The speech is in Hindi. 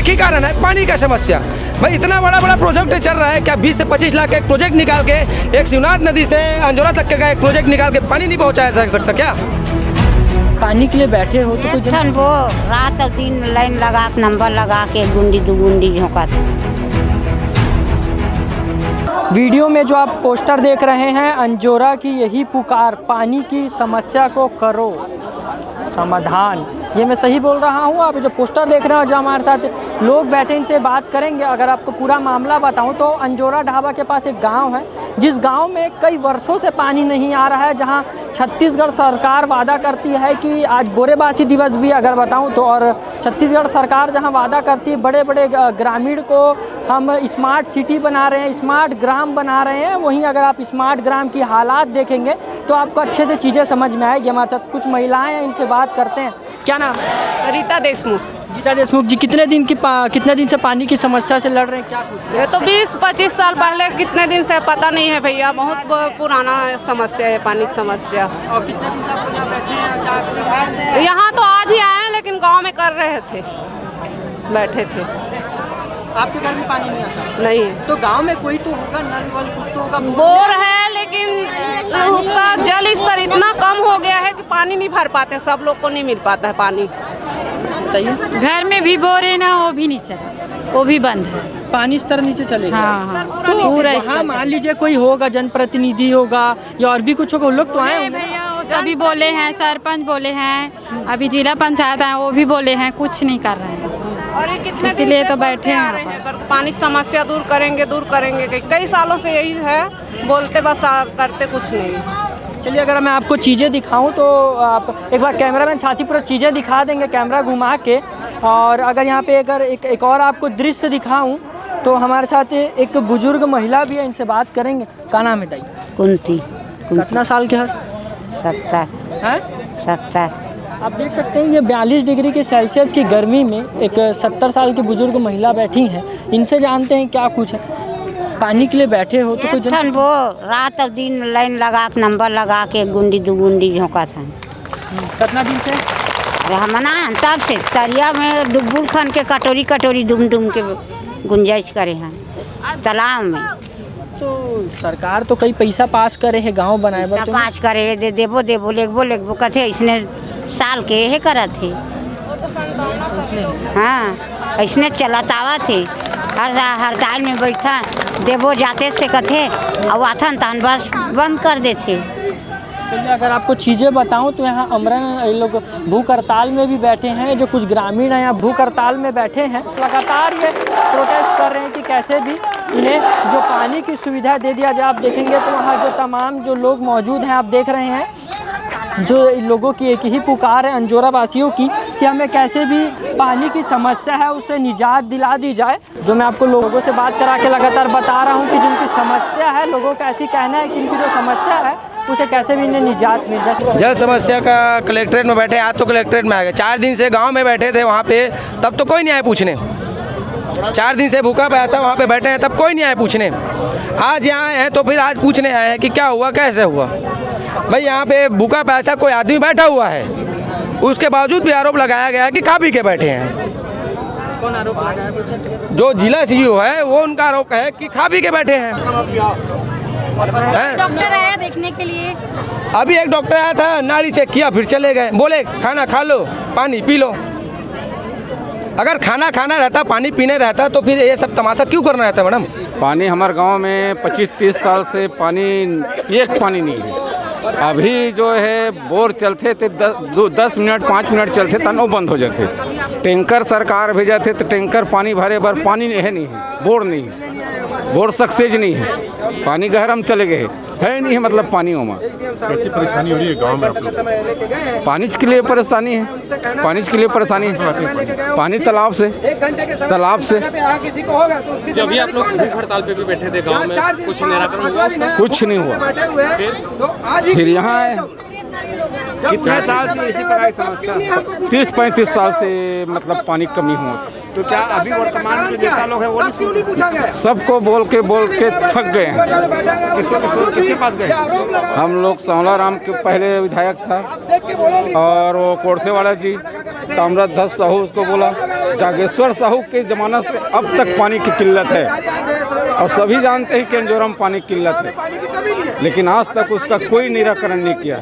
ही कारण है पानी का समस्या। भाई इतना बड़ा प्रोजेक्ट चल रहा है, क्या 20 से 25 लाख का एक प्रोजेक्ट निकाल के एक शिवनाथ नदी से अंजोरा तक का एक प्रोजेक्ट निकाल के पानी नहीं पहुँचाया जा सकता क्या? पानी के लिए बैठे हो तो कोई वो रात और दिन लाइन लगा के नंबर लगा के गुंडी दुगुंडी झोंका। वीडियो में जो आप पोस्टर देख रहे हैं, अंजोरा की यही पुकार, पानी की समस्या को करो समाधान। ये मैं सही बोल रहा हूँ? आप जो पोस्टर देख रहे हो, जो हमारे साथ लोग बैठे, इनसे बात करेंगे। अगर आपको पूरा मामला बताऊँ तो अंजोरा ढाबा के पास एक गांव है, जिस गांव में कई वर्षों से पानी नहीं आ रहा है, जहां छत्तीसगढ़ सरकार वादा करती है कि आज बोरेबासी दिवस भी अगर बताऊं तो, और छत्तीसगढ़ सरकार जहां वादा करती है बड़े बड़े ग्रामीण को हम स्मार्ट सिटी बना रहे हैं, स्मार्ट ग्राम बना रहे हैं, वहीं अगर आप स्मार्ट ग्राम की हालात देखेंगे तो आपको अच्छे से चीज़ें समझ में आएगी। हमारे साथ कुछ महिलाएँ हैं, इनसे बात करते हैं। क्या नाम है? रीता देशमुख। गीता देशमुख जी, कितने दिन से पानी की समस्या से लड़ रहे हैं, क्या कुछ? ये तो 20-25 साल पहले, कितने दिन से पता नहीं है भैया, बहुत पुराना समस्या है पानी की समस्या। और कितने दिन से आप यहाँ बैठे हैं? यहाँ तो आज ही आए हैं, लेकिन गांव में कर रहे थे, बैठे थे। आपके घर में पानी नहीं आता? नहीं। तो गांव में कोई तो होगा, नल वल कुछ तो होगा? बोर है, लेकिन उसका जल स्तर इतना कम हो गया है कि पानी नहीं भर पाते, सब लोग को नहीं मिल पाता है पानी। घर में भी बोर है ना, वो भी नहीं चला, वो भी बंद है। पानी स्तर नीचे चलेगा? हाँ, तो पूरा हाँ, मान लीजिए कोई होगा, जनप्रतिनिधि होगा या और भी कुछ होगा, लोग तो आए होंगे। भैया वो सभी बोले हैं, सरपंच बोले हैं, अभी जिला पंचायत है वो भी बोले हैं, कुछ नहीं कर रहे हैं, और ये कितने इसीलिए तो बैठे हैं। पानी की समस्या दूर करेंगे, कई सालों से यही है, बोलते बस करते कुछ नहीं। चलिए, अगर मैं आपको चीज़ें दिखाऊं तो आप एक बार कैमरामैन साथी पूरा चीज़ें दिखा देंगे कैमरा घुमा के। और अगर यहाँ पे अगर एक और आपको दृश्य दिखाऊं तो हमारे साथ एक बुजुर्ग महिला भी है, इनसे बात करेंगे। क्या नाम है दाई? कुंती। कितना साल के है? 70। आप देख सकते हैं ये 42 डिग्री के सेल्सियस की गर्मी में एक 70 साल की बुजुर्ग महिला बैठी हैं। इनसे जानते हैं क्या कुछ है। पानी के लिए बैठे हो तो कोई वो रात और दिन लाइन लगा के नंबर लगा के गुंडी दुगुंडी झोंका था। कितना दिन से? हमना तब से तरिया में डुब्बुल खन के कटोरी दुम के गुंजाइश करे हैं तालाब में। तो सरकार तो कई पैसा पास करे है गांव बनाए बर, तो पास करे देबो लेगबो कथे इसने साल के यही करा थे। हाँ, इसने चलातावा थे, हर साल में बैठा देवो जाते से कथे और आथन तहन बस बंद कर देते। चलिए, अगर आपको चीज़ें बताऊं तो यहाँ अमरन लोग भूख हड़ताल में भी बैठे हैं। जो कुछ ग्रामीण हैं यहाँ भूख हड़ताल में बैठे हैं, लगातार ये प्रोटेस्ट कर रहे हैं कि कैसे भी इन्हें जो पानी की सुविधा दे दिया जाए। आप देखेंगे तो वहाँ जो तमाम जो लोग मौजूद हैं, आप देख रहे हैं, जो लोगों की एक ही पुकार है अंजोरा वासियों की कि हमें कैसे भी पानी की समस्या है उससे निजात दिला दी जाए। जो मैं आपको लोगों से बात करा के लगातार बता रहा हूँ कि जिनकी समस्या है, लोगों का ऐसी कहना है कि इनकी जो समस्या है उसे कैसे भी इन्हें निजात मिल जाए। जल समस्या का कलेक्ट्रेट में बैठे, आज तो कलेक्ट्रेट में आ गए। 4 दिन से गाँव में बैठे थे वहाँ पे, तब तो कोई नहीं आए पूछने। 4 दिन से भूखा प्यासा वहाँ पे बैठे हैं, तब कोई नहीं आए पूछने। आज यहाँ आए हैं तो फिर आज पूछने आए हैं कि क्या हुआ, कैसे हुआ। भाई यहाँ पे भूखा प्यासा कोई आदमी बैठा हुआ है, उसके बावजूद भी आरोप लगाया गया है कि खा पी के बैठे हैं। कौन आरोप लगाया? जो जिला सीईओ है वो उनका आरोप है कि खा पी के बैठे हैं। डॉक्टर आया देखने के लिए, अभी एक डॉक्टर आया था, नाड़ी चेक किया, फिर चले गए। बोले खाना खा लो, पानी पी लो। अगर खाना खाना रहता, पानी पीने रहता, तो फिर ये सब तमाशा क्यों करना रहता मैडम? पानी हमारे गांव में 25-30 साल से पानी एक पानी नहीं है। अभी जो है बोर चलते थे 10 मिनट 5 मिनट चलते तनो बंद हो जाते। टैंकर सरकार भेजा थे तो टैंकर पानी भरे भर पानी नहीं है, बोर नहीं है, बोर सक्सेज नहीं है, पानी गहरम चले गए है नहीं है, मतलब पानियों में कैसी परेशानी हो रही है गांव में आप लोग? पानी के लिए परेशानी है, पानी के लिए परेशानी है, पानी तालाब से। जो अभी आप लोग भूख हड़ताल पे भी बैठे थे गांव में, कुछ निराकरण हुआ उसका? कुछ नहीं हुआ। फिर यहाँ आए। कितने साल से इसी प्रकार की समस्या? 30-35 साल से मतलब पानी की कमी हुआ। तो क्या अभी वर्तमान में जो नेता लोग हैं वो नहीं सुन रहे? सबको बोल के थक गए हैं। किसके पास गए? हम लोग सांवला राम के पहले विधायक था, और वो कोरसे वाला जी ताम्रध्वज साहू उसको बोला, जागेश्वर साहू के ज़माना से अब तक पानी की किल्लत है और सभी जानते हैं कि अंजोरा में पानी की किल्लत है, लेकिन आज तक उसका कोई निराकरण नहीं किया।